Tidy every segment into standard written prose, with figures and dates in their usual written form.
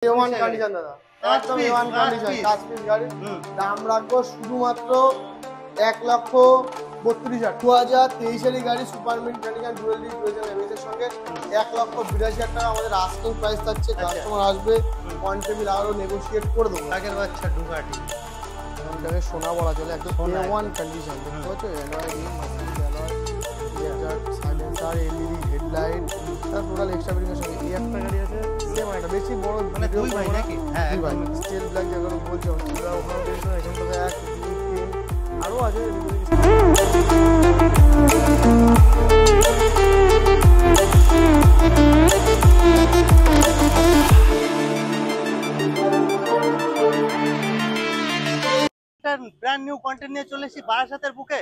A1 condition দাদা, একদম A1 condition, 5 piece গাড়ি। দাম রাখবো শুধুমাত্র 1,32,000। 2023 গাড়ি, super mint condition, dual disc dual ABS সঙ্গে 1,82,000 টাকা আমাদের আস্কিং প্রাইস থাকছে। কাস্টমার আসবে ওয়ান টেবিল আরো নেগোশিয়েট করে দেবো। আগের বাচ্চা ডুকাটি এটাকে সোনা বলা চলে, একদম A1 কন্ডিশন। দেখতে পাচ্ছ alloy rim, silencer, LED headlight, তার টোটাল এক্সট্রা ফিটিং এর সঙ্গে এই একটা গাড়ি আছে সেম একটা বেশি বড় মানে দুই ভাই নাকি? হ্যাঁ ভাই স্টিল ব্ল্যাক যেগুলো বলছো ওরা ওখানে দেখছো এখান থেকে 1 2 3 আরো আছে। ব্র্যান্ড নিউ কন্টেন্ট নিয়ে চলে এসেছি বারাসাতের বুকে।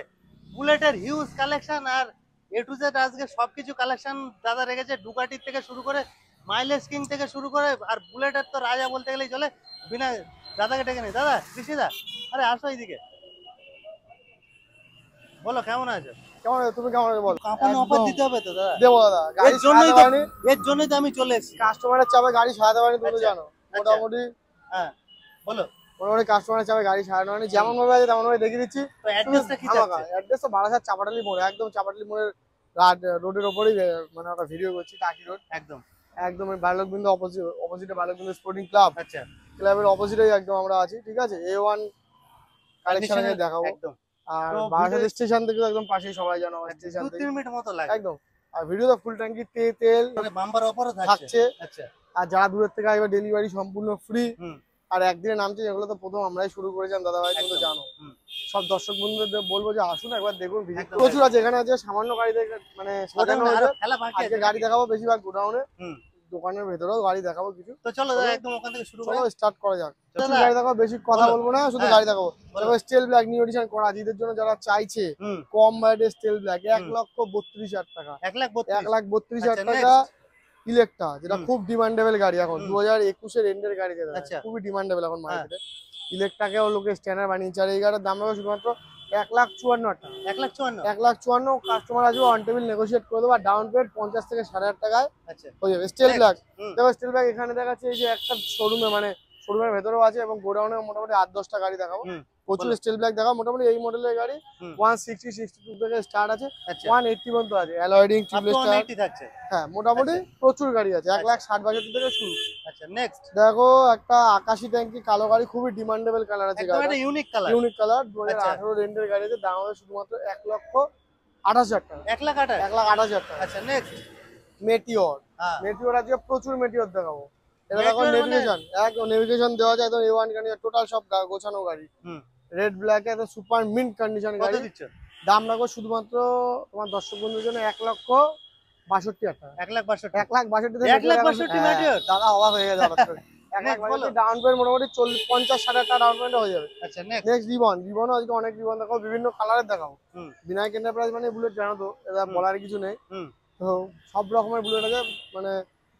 বুলেটের huge collection R A to Z আজকে সবকিছু কালেকশন দাদা রেখেছে। ডুকাটির থেকে শুরু করে মাইলেজ কিং থেকে শুরু করে আর বুলেটের তো রাজা বলতে গেলেই চলে। বিনা দাদাকে ডেকে নেই। দাদা কৃষিদা, আরে আসো এইদিকে, বলো কেমন আছো? কেমন আছো তুমি? কেমন আছো বলো? কাপন অফার দিতে হবে তো দাদা। দেবো দাদা, গাড়ি এর জন্যই তো আমি চলে এসেছি। কাস্টমারের চাপে গাড়ি সারাতে পারি, তুমি তো জানো। মোটামুটি হ্যাঁ বলো। মোটামুটি কাস্টমারের চাপে গাড়ি সারানো হয়নি, যেমন ভাবে আছে তেমন ভাবে দেখিয়ে দিচ্ছি। তো অ্যাড্রেসটা কি আছে? অ্যাড্রেস তো বারাসাত চাপাটালি মোড়, একদম চাপাটালি মোড়ের রোডের ওপরেই মানে একটা ভিডিও করছি, টাকি রোড একদম একদম বালকবিন্দু অপোজিটে বালকবিন্দু স্পোর্টিং ক্লাব। আচ্ছা, ক্লাবের অপোজিটেই একদম আমরা আছি, ঠিক আছে। A1 কালেকশনে দেখাবো। একদম আর বারাসাত স্টেশন থেকে একদম পাশেই, সবাই জানো স্টেশন থেকে 2-3 মিনিট মতো লাগে একদম। আর ভিডিওতে ফুল ট্যাঙ্কি তেল মানে বাম্পার অফারও থাকছে। আচ্ছা, আর যারা দূরের থেকে আসবে ডেলিভারি সম্পূর্ণ ফ্রি। আর একদিনে নামছে, যেগুলো তো প্রথম আমরাই শুরু করেছিলাম দাদা ভাই, তুমি তো জানো। সব দর্শক বন্ধুদের বলবো যে আসুন একবার দেখুন, প্রচুর আছে এখানে। আছে সামান্য গাড়ি দেখে মানে সাজানো হয়েছে। আজকে গাড়ি দেখাবো বেশিরভাগ গোডাউনে, দোকানের ভেতরেও গাড়ি দেখাবো কিছু। তো চলো দাদা একদম ওখান থেকে শুরু চলো স্টার্ট করা যাক। গাড়ি দেখাবো, বেশি কথা বলবো না, শুধু গাড়ি দেখাবো। স্টিল ব্ল্যাক নিউ এডিশন করা, ঈদের জন্য যারা চাইছে কম বাজেটের স্টিল ব্ল্যাক, 1,32,000 টাকা। 1,32,000 টাকা ইলেকট্রা, যেটা খুব ডিমান্ডেবল গাড়ি এখন 2021 এর এন্ডের গাড়ি, যেটা খুবই ডিমান্ডেবল এখন মার্কেটে। ইলেকট্রাকেও লোকে স্ট্যান্ডার্ড বানিয়েছে। আর এই গাড়ির দাম রাখবো শুধুমাত্র 1,54,000 টাকা। 1,54,000 কাস্টমার আসবে অন টেবিল নেগোশিয়েট করে দেবো। ডাউন পেমেন্ট 50 থেকে 8,500 টাকায় হয়ে যাবে। স্টিল ব্ল্যাক দেখো, স্টিল ব্ল্যাক এখানে দেখাচ্ছে এই যে একটা শোরুমে, মানে শোরুমের ভেতরেও আছে এবং গোডাউনে মোটামুটি 8-10টা গাড়ি দেখাবো। প্রচুর স্টিল ব্ল্যাক দেখাবো। মোটামুটি এই মডেলের গাড়ি 160-62 থেকে স্টার্ট আছে, 180 পর্যন্ত আছে। অ্যালয়ডিং থাকছে। হ্যাঁ মোটামুটি প্রচুর গাড়ি আছে। 1,60,000 থেকে শুরু। আচ্ছা নেক্সট দেখো একটা আকাশি ট্যাঙ্কি কালো গাড়ি, খুবই ডিমান্ডেবল কালার আছে। একদম একটা ইউনিক কালার। 2018 রেন্টের গাড়ি আছে। দাম হবে শুধুমাত্র 1,28,000 টাকা। 1,28,000 টাকা। আচ্ছা নেক্সট মেটিওর। মেটিওর আছে, প্রচুর মেটিওর দেখাবো। এটা দেখো নেভিগেশন, একদম নেভিগেশন দেওয়া যায়। তো A1 কন্ডিশন, টোটাল সব গোছানো গাড়ি। রেড ব্ল্যাক এ সুপার মিন্ট কন্ডিশন গাড়ি। দাম রাখবো শুধুমাত্র তোমার দর্শক বন্ধুদের জন্য 1,62,000 টাকা। 1,62,000 মেটিওর দাদা অবাক হয়ে গেছে। 1,62,000 ডাউন পেমেন্ট মোটামুটি 50-60 টাকা ডাউন পেমেন্ট হয়ে যাবে। আচ্ছা নেক্সট রিবন আজকে অনেক রিবন দেখাবো, বিভিন্ন কালারের দেখাবো। বিনায়ক এন্টারপ্রাইজ মানে বুলেট, জানো তো, এটা বলার কিছু নেই। তো সব রকমের বুলেট আছে, মানে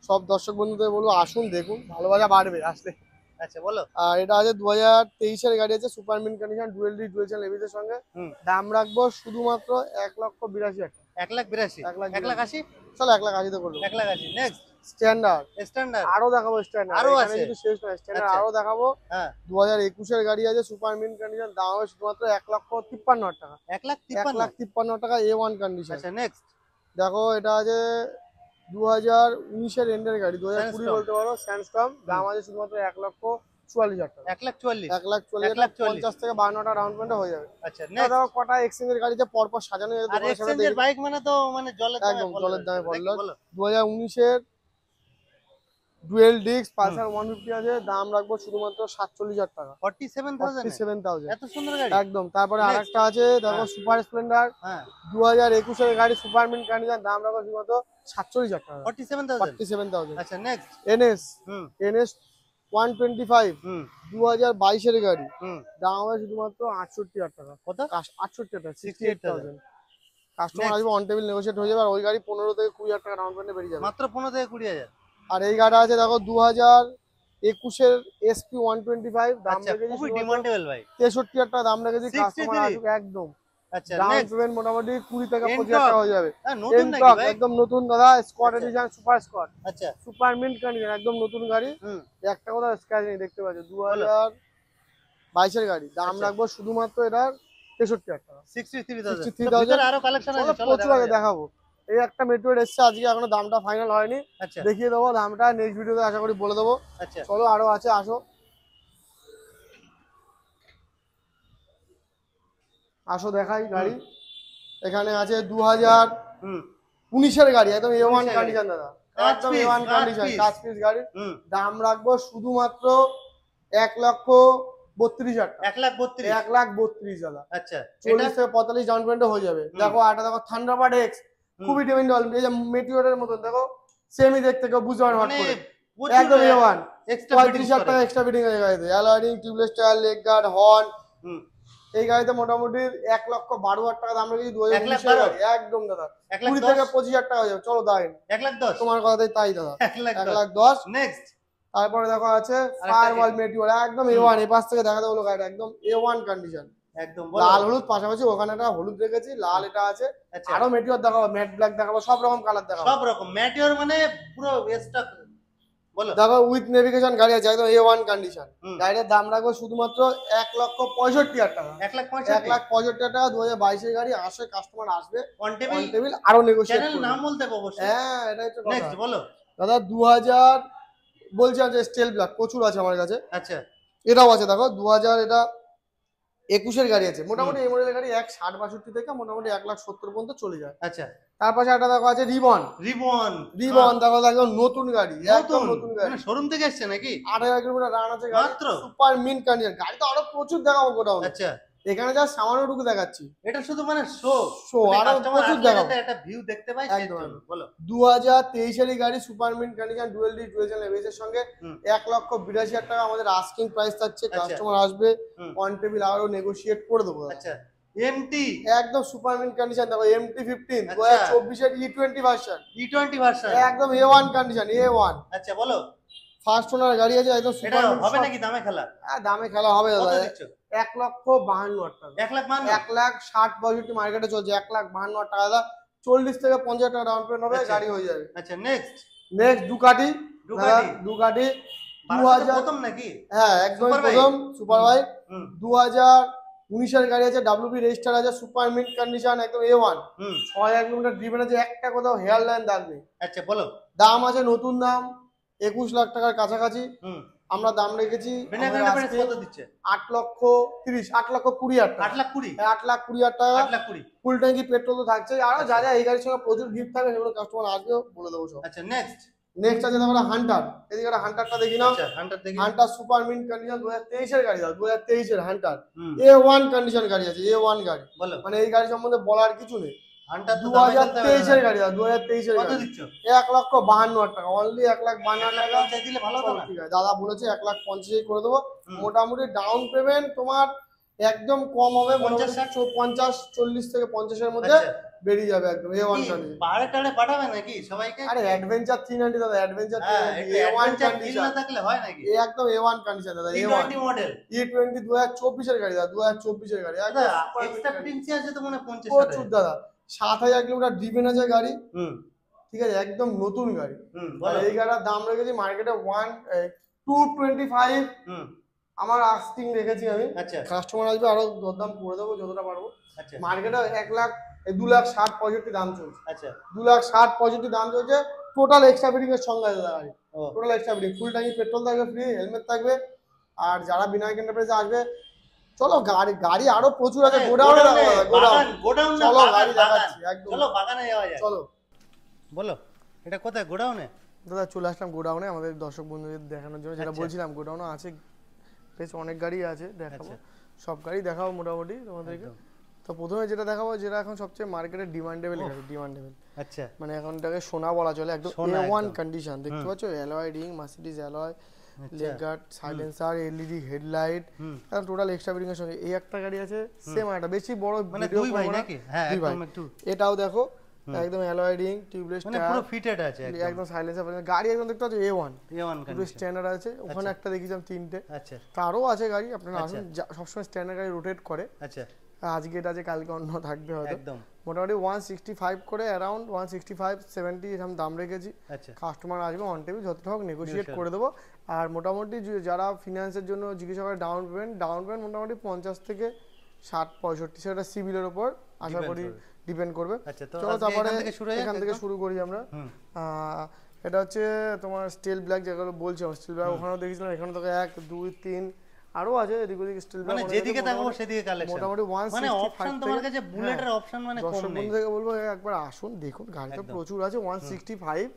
সব দর্শক বন্ধুদের বলবো আসুন দেখুন, ভালোবাসা বাড়বে আসলে। আচ্ছা বলো। আর এটা আছে 2023 এর গাড়ি আছে, super mint condition, dual disc dual channel ABS এর সঙ্গে। দাম রাখবো শুধুমাত্র 1,82,000 টাকা। 1,82,000 1,80,000 চলো 1,80,000 তে করবো। 1,80,000 নেক্সট স্ট্যান্ডার্ড আরো দেখাবো। স্ট্যান্ডার্ড আরো আছে, কিন্তু শেষ নয়, স্ট্যান্ডার্ড আরো দেখাবো। 2021 এর গাড়ি আছে, সুপার মিন্ট কন্ডিশন। দাম হবে শুধুমাত্র 1,53,000 টাকা। 1,53,000 টাকা A1 কন্ডিশন। আচ্ছা নেক্সট দেখো এটা আছে 2019 এর এন্ডের গাড়ি, 2020 বলতে পারো, স্যান্ডস্টর্ম। দাম আছে শুধুমাত্র 1,44,000 টাকা। 1,44,000 50 থেকে 52টা ডাউন পেমেন্ট হয়ে যাবে। আচ্ছা নেক্সট দেখো কটা এক্সচেঞ্জের গাড়িতে পরপর সাজানো আছে। আর এক্সচেঞ্জের বাইক মানে তো মানে জলের দামে, একদম জলের দামে বললো। 2019 এর ডুয়েল ডিস্ক পালসার 150 আছে। দাম রাখবো শুধুমাত্র 47,000 টাকা। 47,000 এত সুন্দর গাড়ি একদম। তারপরে আরেকটা আছে দেখো, সুপার স্প্লেন্ডার 2021 এর গাড়ি, সুপার মিন্ট কন্ডিশন। দাম রাখবো শুধুমাত্র 47,000 টাকা। 47,000 আচ্ছা নেক্সট এনএস 125 2022 এর গাড়ি। দাম হবে শুধুমাত্র 68,000 টাকা। কত? 68,000 টাকা, 68,000। কাস্টমার আসবে অন টেবিল নেগোশিয়েট হয়ে যাবে। আর ওই গাড়ি 15 থেকে 20,000 টাকা ডাউন পেমেন্টে বেরিয়ে যাবে। মাত্র 15 থেকে 20,000। আর এই গাড়িটা আছে দেখো 2021 এর SP 125। দাম রেখেছি খুবই ডিমান্ডেবল ভাই, 63,000 টাকা দাম রেখেছি। কাস্টমার আসুক একদম আচ্ছা ডাউন নেক্সট পেমেন্ট মোটামুটি 20 থেকে 25 এনটক টাকা হয়ে যাবে। নতুন নাকি এনটক ভাই? একদম নতুন দাদা, স্কোয়াড আচ্ছা এডিশন, সুপার স্কোয়াড, আচ্ছা সুপার মিন্ট কন্ডিশন, একদম নতুন গাড়ি। হুম একটা কথা স্ক্র্যাচ নেই, দেখতে পাচ্ছ বলো 2022 এর গাড়ি। দাম আচ্ছা রাখবো শুধুমাত্র এটার 63,000 টাকা, 63,000 তো 63,000। ভিতরে আরো কালেকশন আছে, চলো প্রচুর দেখা আগে যাক। দেখাবো। এই একটা মেট্রো এসছে আজকে, এখনো দামটা ফাইনাল হয়নি, আচ্ছা দেখিয়ে দেবো দামটা নেক্সট ভিডিওতে আশা করি বলে দেবো। আচ্ছা চলো আরো আছে, আসো আসো দেখাই হুম গাড়ি। এখানে আছে 2019 এর গাড়ি, একদম A1 19 এর গাড়ি। কন্ডিশন দাদা, কাঁচ একদম piece, A1 কাঁচ কন্ডিশন, piece। কাচ পিস গাড়ি। হুম দাম রাখবো শুধুমাত্র 1,32,000 টাকা, 1,32,000 1,32,000 দাদা। আচ্ছা এটা 40 থেকে 45 ডাউন পেমেন্টে হয়ে যাবে। হুম দেখো এটা দেখো থান্ডারবার্ড এক্স, হুম খুবই ডিমান্ডেবল, এই যে মেটিওরের মতন দেখো, সেমি দেখতে কেউ বুঝতে পারে হট মানে করে, প্রচুর একদম A1। এক্সট্রা ফিটিংস 35,000 করে টাকা এক্সট্রা ফিটিং হয়ে গাড়িতে, অ্যালয়ডিং, tubeless tyre, leg guard, horn. হুম এই গাড়িতে মোটামুটি 1,12,000 টাকা দাম রেখেছি, 2019 এর 1,12,000 গাড়ি একদম দাদা। 20 1,10,000 থেকে 25,000 টাকা হয়ে যাবে, চলো দাঁড়াই, 1,10,000 তোমার কথাতেই তাই দাদা, 1,10,000 1,10,000। নেক্সট তারপরে দেখো আছে আরেকটা ফায়ারওয়াল মেটিওর, একদম হুম A1। এই পাশ থেকে দেখাতে বলো গাড়িটা, একদম A1 কন্ডিশন, একদম বলো লাল হলুদ পাশাপাশি, ওখানে একটা হলুদ রেখেছি, লাল এটা আছে। আচ্ছা আরো মেটিওর দেখাবো, ম্যাট ব্ল্যাক দেখাবো, সব রকম কালার দেখাবো। সব রকম ম্যাটিওর মানে পুরো স্টক বলো দেখো উইথ নেভিগেশন গাড়ি আছে, একদম A1 কন্ডিশন। হুম গাড়ির দাম রাখবো শুধুমাত্র 1,65,000 টাকা, 1,65,000 1,65,000 টাকা। 2022 এর গাড়ি, আসে কাস্টমার আসবে অন টেবিল অন টেবিল, আরো নেগোশিয়েট চ্যানেল করবে। নাম বলতে হবে অবশ্যই হ্যাঁ এটা হচ্ছে কথা নেক্সট বলো দাদা। 2000 বলছি যে স্টেল ব্ল্যাক প্রচুর আছে আমার কাছে, আচ্ছা এটাও আছে দেখো 2000, এটা 21 এর গাড়ি আছে। হুম মোটামুটি এই মডেলের গাড়ি 1,60,62 থেকে মোটামুটি 1,70,000 পর্যন্ত চলে যায়। আচ্ছা তার পাশে একটা দেখো আছে রিবন, রিবন রিবন দেখো একদম নতুন গাড়ি, একদম নতুন গাড়ি, মানে শোরুম থেকে এসেছে নাকি 8,000 কিলোমিটার রান আছে গাড়ি, মাত্র সুপার মিন কন্ডিশন। গাড়ি তো আরো প্রচুর দেখাবো গোডাউন, আচ্ছা এখানে যা সামান্যটুকু দেখাচ্ছি। এটা শুধু মানে শো শো আরো কাস্টমার প্রচুর আসলে দেখাবো। যাতে একটা ভিউ দেখতে পায় সেই একদম জন্য বলো 2023 এর গাড়ি, super mint condition, dual D dual channel ABS এর সঙ্গে, হুম 1,82,000 টাকা আমাদের আস্কিং প্রাইস থাকছে। আচ্ছা কাস্টমার আসবে হুম অন টেবিল, আরো নেগোশিয়েট করে দেবো দাদা। আচ্ছা এমটি একদম সুপার মিন কন্ডিশন দেখো, MT-15 আচ্ছা 2024 এর E20 ভার্সন, E20 ভার্সন একদম A1 কন্ডিশন, A1 আচ্ছা বলো ফার্স্ট ওনার গাড়ি আছে, একদম এটা সুপার মিন। হবে নাকি দামে খেলা দামে খেলা হবে কত দাদা। দিচ্ছ 1,52,000 টাকা, 1,52,000 1,60,62 মার্কেটে চলছে, 1,52,000 টাকা দাদা। 40 থেকে 50 টাকা ডাউন পেমেন্ট হবে, আচ্ছা গাড়ি হয়ে যাবে। আচ্ছা next next Ducati, Ducati Ducati 2000 2000, প্রথম নাকি হ্যাঁ একদম সুপার বাইক প্রথম সুপার বাইক। হুম 2019 এর গাড়ি আছে, WB রেজিস্টার আছে, সুপার মিন্ট কন্ডিশন, একদম A1। হুম 6,000 কিলোমিটার ড্রিভেন আছে, একটা কোথাও হেয়ার লাইন দাগ নেই। আচ্ছা বলো দাম আছে নতুন দাম 21 লাখ টাকার কাছাকাছি। হুম আমরা দাম রেখেছি বেনাকাটা প্রাইস কত দিচ্ছে 8,30,000, 8,20,000 টাকা, 8,20,000 8,20,000 টাকা। 8,20,000 ফুল ট্যাঙ্কি পেট্রোল তো থাকছেই, আরো যা যা এই গাড়ির সঙ্গে প্রচুর গিফট থাকবে সেগুলো কাস্টমার আসবে বলে দেবো সব। আচ্ছা নেক্সট নেক্সট আছে দেখো হান্টার, এদিকে একটা হান্টারটা দেখি নাও। আচ্ছা হান্টার দেখি হান্টার সুপার মিন্ট কন্ডিশন 2023 এর গাড়ি, 2023 এর হান্টার হুম A1 কন্ডিশন গাড়ি আছে, A1 গাড়ি, বলো মানে এই গাড়ি সম্বন্ধে বলার কিছু নেই। হান্টার তো দামে খেলতে হবে 2023 এর গাড়ি, 2023 এর কত গাড়ি, দিচ্ছ 1,52,000 টাকা, অনলি 1,52,000 টাকা। 1,50,000 দিলে ভালো হতো না ঠিক আছে দাদা বলেছে 1,50,000 করে দেবো। হুম মোটামুটি ডাউন পেমেন্ট তোমার একদম কম হবে, 50-40 থেকে 50 এর মধ্যে আচ্ছা বেরিয়ে যাবে, একদম A1 কি কন্ডিশন। পাহাড়ে টাড়ে পাঠাবে নাকি সবাইকে আরে অ্যাডভেঞ্চার 390 দাদা, অ্যাডভেঞ্চার হ্যাঁ 390 এটা A1 অ্যাডভেঞ্চার ফিল কন্ডিশন, না থাকলে হয় নাকি এই একদম A1 কন্ডিশন দাদা, A1 E20 মডেল E20 2024 এর গাড়ি দাদা, 2024 এর গাড়ি, একদম দাদা super এক্সট্রা mint ফিটিংস আছে তো মনে 50 প্রচুর দাদা। 7,000 কিলোমিটার ড্রিভেন আছে গাড়ি, হুম ঠিক আছে, একদম নতুন গাড়ি। হুম আর বলো এই গাড়ির দাম রেখেছি মার্কেটে 225, হুম আমার আস্কিং রেখেছি আমি। আচ্ছা কাস্টমার আসবে আরো দরদাম করে দেবো যতটা পারবো। আচ্ছা মার্কেটে 2,60,65 দাম চলছে, আচ্ছা 2,60,65 দাম চলছে। টোটাল এক্সট্রা ফিটিং এর সঙ্গে আছে গাড়ি, ও টোটাল এক্সট্রা ফিটিং, ফুল ট্যাঙ্কি পেট্রোল থাকবে, ফ্রি হেলমেট থাকবে। আর যারা বিনায়ক এন্টারপ্রাইজে আসবে, চলো গাড়ি গাড়ি আরো প্রচুর আছে, গোডাউনে গোডাউন, গোডাউন না চলো গাড়ি বাগান দেখাচ্ছি একদম, চলো বাগানে যাওয়া যায় চলো। বলো এটা কোথায় গোডাউনে দাদা চলে আসলাম গোডাউনে আমাদের দর্শক বন্ধুদের দেখানোর জন্য, যেটা আচ্ছা। বলছিলাম গোডাউনে আছে বেশ অনেক গাড়ি আছে, দেখাবো আচ্ছা। সব গাড়ি দেখাবো মোটামুটি তোমাদেরকে। একদম। তো প্রথমে যেটা দেখাবো, যেটা এখন সবচেয়ে মার্কেটে ডিমান্ডেবল গাড়ি, ডিমান্ডেবল আচ্ছা মানে এখন এটাকে সোনা বলা চলে, একদম সোনা A1 একদম। কন্ডিশন, দেখতে পাচ্ছ অ্যালয় রিং, মার্সিডিজ অ্যালয়, আচ্ছা। Leg guard, silencer, LED headlight, হুম এখন টোটাল এক্সট্রা ফিটিং এর সঙ্গে এই একটা গাড়ি আছে, সেম একটা বেশি বড় মানে ভিডিও দুই ভাই করবো না, নাকি হ্যাঁ দুই ভাই। একদম একটু এটাও দেখো একদম অ্যালয় রিং, টিউবলেস মানে পুরো ফিটেড আছে একদম সাইলেন্সার, গাড়ি একদম দেখতে পাচ্ছ A1 A1 পুরো কন্ডিশন স্ট্যান্ডার্ড আছে। ওখানে একটা দেখেছিলাম 3টে, আচ্ছা তারও আছে গাড়ি, আপনারা আচ্ছা। আসুন, সবসময় স্ট্যান্ডার্ড গাড়ি রোটেট করে। আচ্ছা আজকে এটা আছে কালকে অন্য থাকবে হয়তো। একদম মোটামুটি 165 করে অ্যারাউন্ড 165-70 এরকম দাম রেখেছি। আচ্ছা কাস্টমার আসবে অন টেবিল যতটা হোক নেগোশিয়েট করে দেবো। আর মোটামুটি যারা ফিনান্সের জন্য জিজ্ঞাসা করে ডাউন পেমেন্ট মোটামুটি 50 থেকে 60-65 সেটা সিভিলের উপর আশা করি ডিপেন্ড করবে। চলো তারপরে এখান থেকে শুরু করি আমরা। এটা হচ্ছে তোমার স্টিল ব্ল্যাক যেগুলো বলছিলাম, স্টিল ব্ল্যাক ওখানেও দেখেছিলাম, এখানে তো 1 2 3 আরো আছে এদিক ওদিক স্টিল ব্ল্যাক, মানে যেদিকে তাকাবো সেদিকে কালেকশন মোটামুটি 165 তোমার কাছে বুলেটের অপশন মানে কম নেই। দর্শক থেকে বলবো একবার আসুন দেখুন, গাড়িটা প্রচুর আছে। 165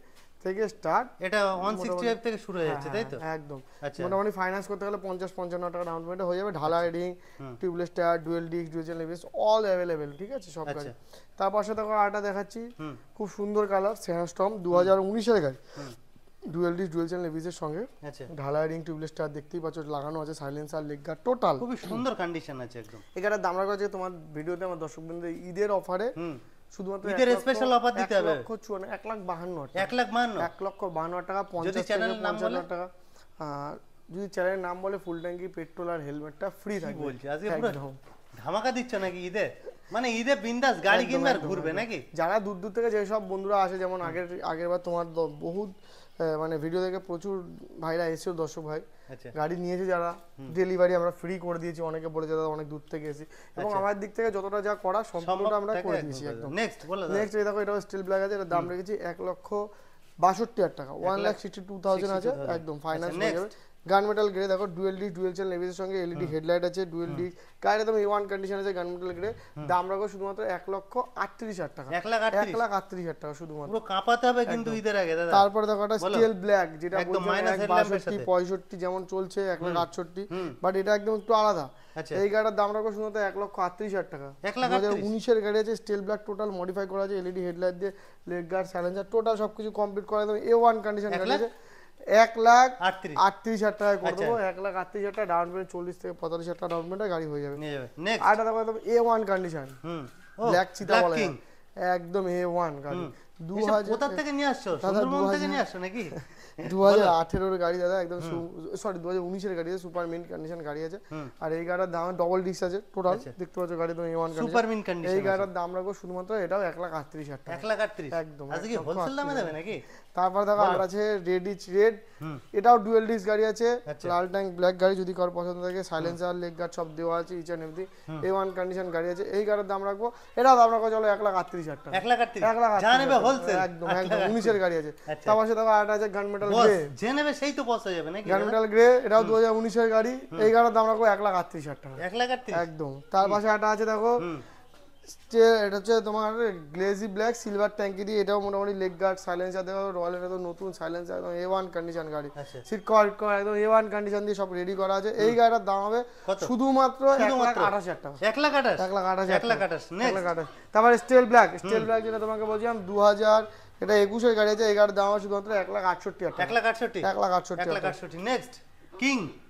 থেকে স্টার্ট, এটা 165 থেকে শুরু হয়ে যাচ্ছে তাই তো? একদম। মোটামুটি ফাইন্যান্স করতে গেলে 50-55 টাকা ডাউন পেমেন্ট হয়ে যাবে। ঢালাই ring, tubeless tyre, dual disk, dual ABS all available, ঠিক আছে সব গাড়ি। তার পাশে দেখো আটা দেখাচ্ছি, খুব সুন্দর কালার, স্যান্ডস্টর্ম 2019 এর গাড়ি, dual disc dual channel ABS এর সঙ্গে ঢালাই রিং, টিউবলেস টায়ার দেখতেই পাচ্ছ লাগানো আছে, সাইলেন্সার, লেগ গার্ড টোটাল খুব সুন্দর কন্ডিশন আছে একদম। এটার দাম রাখা আছে তোমার ভিডিওতে আমার দর্শক বন্ধুদের ঈদের অফারে, শুধুমাত্র ঈদের স্পেশাল অফার দিতে হবে 1,52,000 টাকা 50 থেকে 55 টাকা। যদি চ্যানেলের নাম বলে ফুল ট্যাঙ্কি পেট্রোল আর হেলমেটটা ফ্রি থাকবে। বলছি আজকে পুরো ধামাকা দিচ্ছ নাকি ঈদে? মানে ঈদে বিন্দাস গাড়ি কিনবে আর ঘুরবে নাকি? যারা দূর দূর থেকে যেসব বন্ধুরা আসে, যেমন আগেরবার তোমার বহুত মানে ভিডিও দেখে প্রচুর ভাইরা এসেছিল, দর্শক ভাই গাড়ি নিয়েছে যারা, ডেলিভারি আমরা ফ্রি করে দিয়েছি। অনেকে বলেছে দাদা অনেক দূর থেকে এসেছি, এবং আমার দিক থেকে যতটা যা করা সম্পূর্ণটা আমরা করে দিয়েছি একদম। নেক্সট এই দেখো, এটা স্টিল ব্ল্যাক আছে, এর দাম রেখেছি 1,62,000 টাকা, 1,62,000 আছে একদম ফাইন্যান্স হয়ে যাবে। গান মেটাল গ্রে দেখো, dual disc dual channel ABS এর সঙ্গে এলইডি হেডলাইট আছে, ডুয়েল ডিস্ক গাড়ি একদম A1 কন্ডিশন আছে। গান মেটাল গ্রে দাম রাখো শুধুমাত্র 1,38,000 টাকা, 1,38,000 টাকা শুধুমাত্র। পুরো কাঁপাতে হবে কিন্তু ঈদের আগে দাদা। তারপরে দেখো এটা স্টিল ব্ল্যাক, যেটা বলছো 1,62,65 যেমন চলছে 1,68,000, বাট এটা একদম একটু আলাদা। এই গাড়িটার দাম রাখো শুধুমাত্র 1,38,000 টাকা, 2019 এর গাড়ি আছে, স্টিল ব্ল্যাক টোটাল মডিফাই করা আছে, এলইডি হেডলাইট দিয়ে, লেগ গার্ড, সাইলেন্সার টোটাল সবকিছু কমপ্লিট করা একদম A1 কন্ডিশন গাড়ি আছে। 1,38,000 টাকায় করে দেবো। 1,38,000 টাকা ডাউন পেমেন্ট, 40 থেকে 45,000 টাকা ডাউন পেমেন্টে গাড়ি হয়ে যাবে। আর এটা দেখো একদম A1 কন্ডিশন, ব্ল্যাক চিতা বলে একদম A1 গাড়ি। 2000 কোথা থেকে নিয়ে আসছো? সুন্দরবন থেকে নিয়ে আসছো নাকি? 2018 এর গাড়ি দাদা, একদম সরি 2019 এর গাড়ি আছে, সুপার মিন্ট কন্ডিশন গাড়ি আছে। আর এই গাড়ির দাম ডবল ডিস্ক আছে টোটাল, দেখতে পাচ্ছ গাড়ি তো A1 condition, super mint condition. এই গাড়ির দাম রাখো শুধুমাত্র এটাও 1,38,000 টাকা, 1,38,000 একদম। আজকে হোলসেল দামে দেবে নাকি? তারপর দেখো আর আছে রেডিচ রেড, এটাও ডুয়েল ডিস্ক গাড়ি আছে, লাল ট্যাঙ্ক ব্ল্যাক গাড়ি, যদি কারো পছন্দ থাকে, সাইলেন্সার, লেগ গার্ড সব দেওয়া আছে, each and everything. A1 condition গাড়ি আছে। এই গাড়ির দাম রাখবো, এটাও দাম রাখো চলো 1,38,000 টাকা, 1,38,000 জানেবে হোলসেল একদম একদম 19 এর গাড়ি আছে। তার পাশে দেখো আর আছে গান মেটাল গ্রে, জেনেবে সেই তো পৌঁছে যাবে নাকি? গান মেটাল গ্রে এটাও 2019 এর গাড়ি, এই গাড়ির দাম রাখবো 1,38,000 টাকা, 1,38,000 একদম। তার পাশে একটা আছে দেখো, এটা হচ্ছে তোমার গ্লেজি ব্ল্যাক সিলভার ট্যাঙ্কি দিয়ে, এটাও মোটামুটি লেগ গার্ড, সাইলেন্সার দেখো, রয়্যাল এটা তো নতুন সাইলেন্সার, একদম A1 কন্ডিশন গাড়ি, সিট কভার একদম A1 কন্ডিশন দিয়ে সব রেডি করা আছে। এই গাড়িটার দাম হবে শুধুমাত্র 1,28,000 টাকা, 1,28,000। তারপরে স্টিল ব্ল্যাক যেটা তোমাকে বলছিলাম 2000 এটা 21 এর গাড়ি আছে, এই গাড়ির দাম হবে শুধুমাত্র 1,68,000 টাকা, 1,68,000। নেক্সট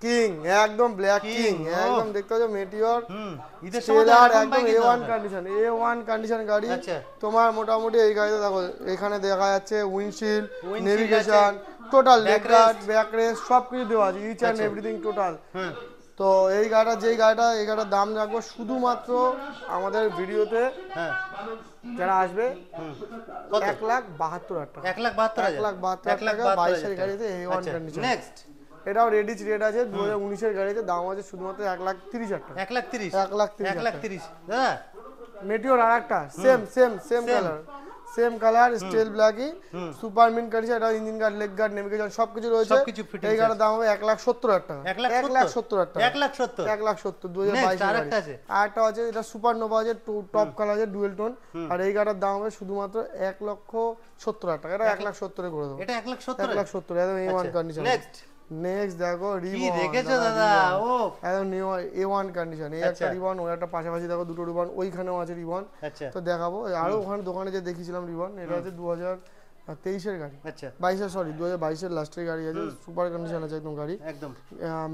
কিং একদম ব্ল্যাক কিং, একদম দেখতে পাচ্ছ মেটিওর স্টেলার, একদম A1 কন্ডিশন গাড়ি তোমার। মোটামুটি এই গাড়িতে দেখো এখানে দেখা যাচ্ছে windshield, navigation, total leg guard, back rest সবকিছু দেওয়া আছে, ইচ এন্ড এভরিথিং টোটাল। তো এই গাড়িটা এই গাড়িটার দাম রাখবো শুধুমাত্র আমাদের ভিডিওতে যারা আসবে 1,72,000 টাকা, 1,72,000 টাকা, 22 এর গাড়িতে A1 কন্ডিশন। নেক্সট এটাও রেডিচ রেট আছে, 2019 এর গাড়িতে দাম আছে শুধুমাত্র 1,30,000 টাকা, 1,30,000 দাদা। মেটিওর আরেকটা সেম কালার স্টিল ব্ল্যাকই, সুপার মিন্ট কন্ডিশন, এটা engine guard, leg guard, navigation সবকিছু রয়েছে। এই গাড়ির দাম হবে 1,70,000 টাকা, 1,70,000 টাকা, 1,70,000 2022 এর গাড়ি। আরেকটা আছে এটা সুপার নোভা আছে, টপ কালার আছে, ডুয়েল টোন, আর এই গাড়ির দাম হবে শুধুমাত্র 1,70,000 টাকা, এটা 1,70,000 করে দেবো, এটা 1,70,000 একদম A1 কন্ডিশন। নেক্সট দেখো রিবন, দেখেছো দাদা ও একদম নিউ A1 কন্ডিশন, এই একটা রিবন, ওই একটা পাশাপাশি দেখো দুটো রিবন, ওইখানেও আছে রিবন, তো দেখাবো। আরো ওখানে দোকানে যে দেখিয়েছিলাম রিবন, এটা আছে 2023 এর গাড়ি, 2022 এর লাস্টের গাড়ি আছে, সুপার কন্ডিশন আছে একদম গাড়ি, একদম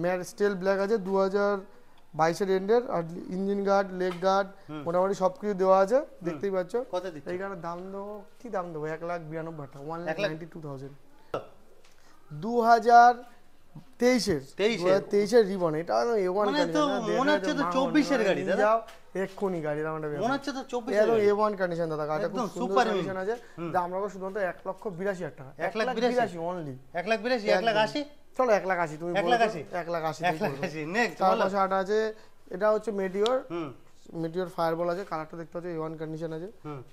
ম্যাট স্টিল ব্ল্যাক আছে, 2022 এর এন্ডের, আর ইঞ্জিন গার্ড, লেগ গার্ড মোটামুটি সবকিছু দেওয়া আছে, দেখতেই পাচ্ছ। এই গাড়ির দাম দেবো, কি দাম দেবো 1,92,000 টাকা, 1,92,000। 23-এর 2023-এর রিবন, এটা A1 মানে তো মনে হচ্ছে তো 24-এর গাড়ি দাদা, যাও এক্ষুনি গাড়ি দামটা মনে হচ্ছে তো 24-এর একদম A1 কন্ডিশন দাদা, গাড়িটা খুব সুন্দর কন্ডিশন আছে। দাম রাখো শুধুমাত্র 1,82,000 টাকা, 1,82,000 অনলি, 1,82,000, 1,80,000, চলো 1,80,000 তুমি বলো, 1,80,000 নেক্সট তার পাশে আটা আছে, এটা হচ্ছে মেটিওর, মেটিওর ফায়ারবল আছে, কালারটা দেখতে পাচ্ছ A1 কন্ডিশন আছে,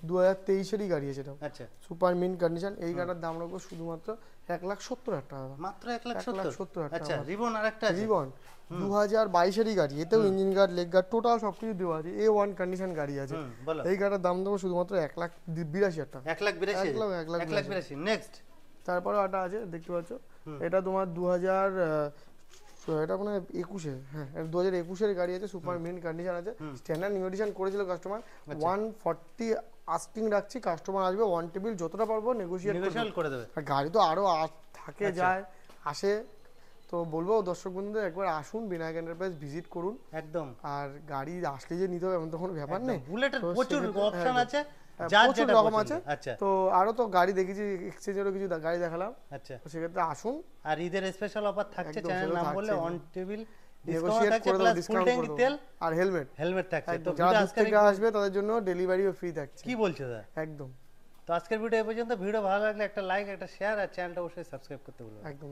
2023-এরই গাড়ি আছে এটা, আচ্ছা সুপার মিন কন্ডিশন। এই গাড়িটার দাম রাখবো শুধুমাত্র 1,70,000 টাকা, মাত্র 1,70,000 1,70,000 টাকা। আচ্ছা রিবন আরেকটা আছে, রিবন 2022-এরই গাড়ি, এতেও engine guard, leg guard, total সবকিছু দেওয়া আছে, A1 কন্ডিশন গাড়ি আছে। বলো এই গাড়িটার দাম দেবো শুধুমাত্র 1,82,000 টাকা, 1,82,000 নেক্সট। তারপরে একটা আছে দেখতে পাচ্ছ, এটা তোমার 2000 এটা মানে 21-এ, হ্যাঁ 2021-এর গাড়ি আছে, সুপার মিন কন্ডিশন আছে, স্ট্যান্ডার্ড নিউ এডিশন করেছিল কাস্টমার, 140 আস্কিং রাখছি, কাস্টমার আসবে ওয়ান টেবিল যতটা পারবো নেগোশিয়েট করে দেবে। আর গাড়ি তো আরো থাকে যায় আসে, তো বলবো দর্শক বন্ধুদের একবার আসুন, বিনায়ক এন্টারপ্রাইজ ভিজিট করুন একদম। আর গাড়ি আসলে যে নিতে হবে এমন তো কোনো ব্যাপার নেই, বুলেটের তো প্রচুর সেক্ষেত্রে- অপশন হ্যাঁ, আছে, হ্যাঁ, যার প্রচুর যেটা রকম পছন্দ। আছে। আচ্ছা তো আরো তো গাড়ি দেখেছি, এক্সচেঞ্জেরও কিছু গাড়ি দেখালাম, আচ্ছা, তো সেক্ষেত্রে আসুন, আর ঈদের স্পেশাল অফার থাকছে, একদম, চ্যানেল সেটা নাম বললে থাকছে। অন টেবিল ডিসকাউন্ট নেগোশিয়েট থাকছে, করে দেবো, প্লাস ফুল ডিসকাউন্ট ট্যাঙ্কি করে তেল দেবো, আর হেলমেট, হেলমেট থাকছে। তো যারা ভিডিও দূর আজকে থেকে আসবে তাদের জন্য ডেলিভারিও ফ্রি থাকছে। কি বলছো দাদা? একদম তো আজকের ভিডিও এই পর্যন্ত। ভিডিও ভালো লাগলে একটা লাইক, একটা শেয়ার, আর চ্যানেলটা অবশ্যই সাবস্ক্রাইব করতে ভুলবেন না। একদম।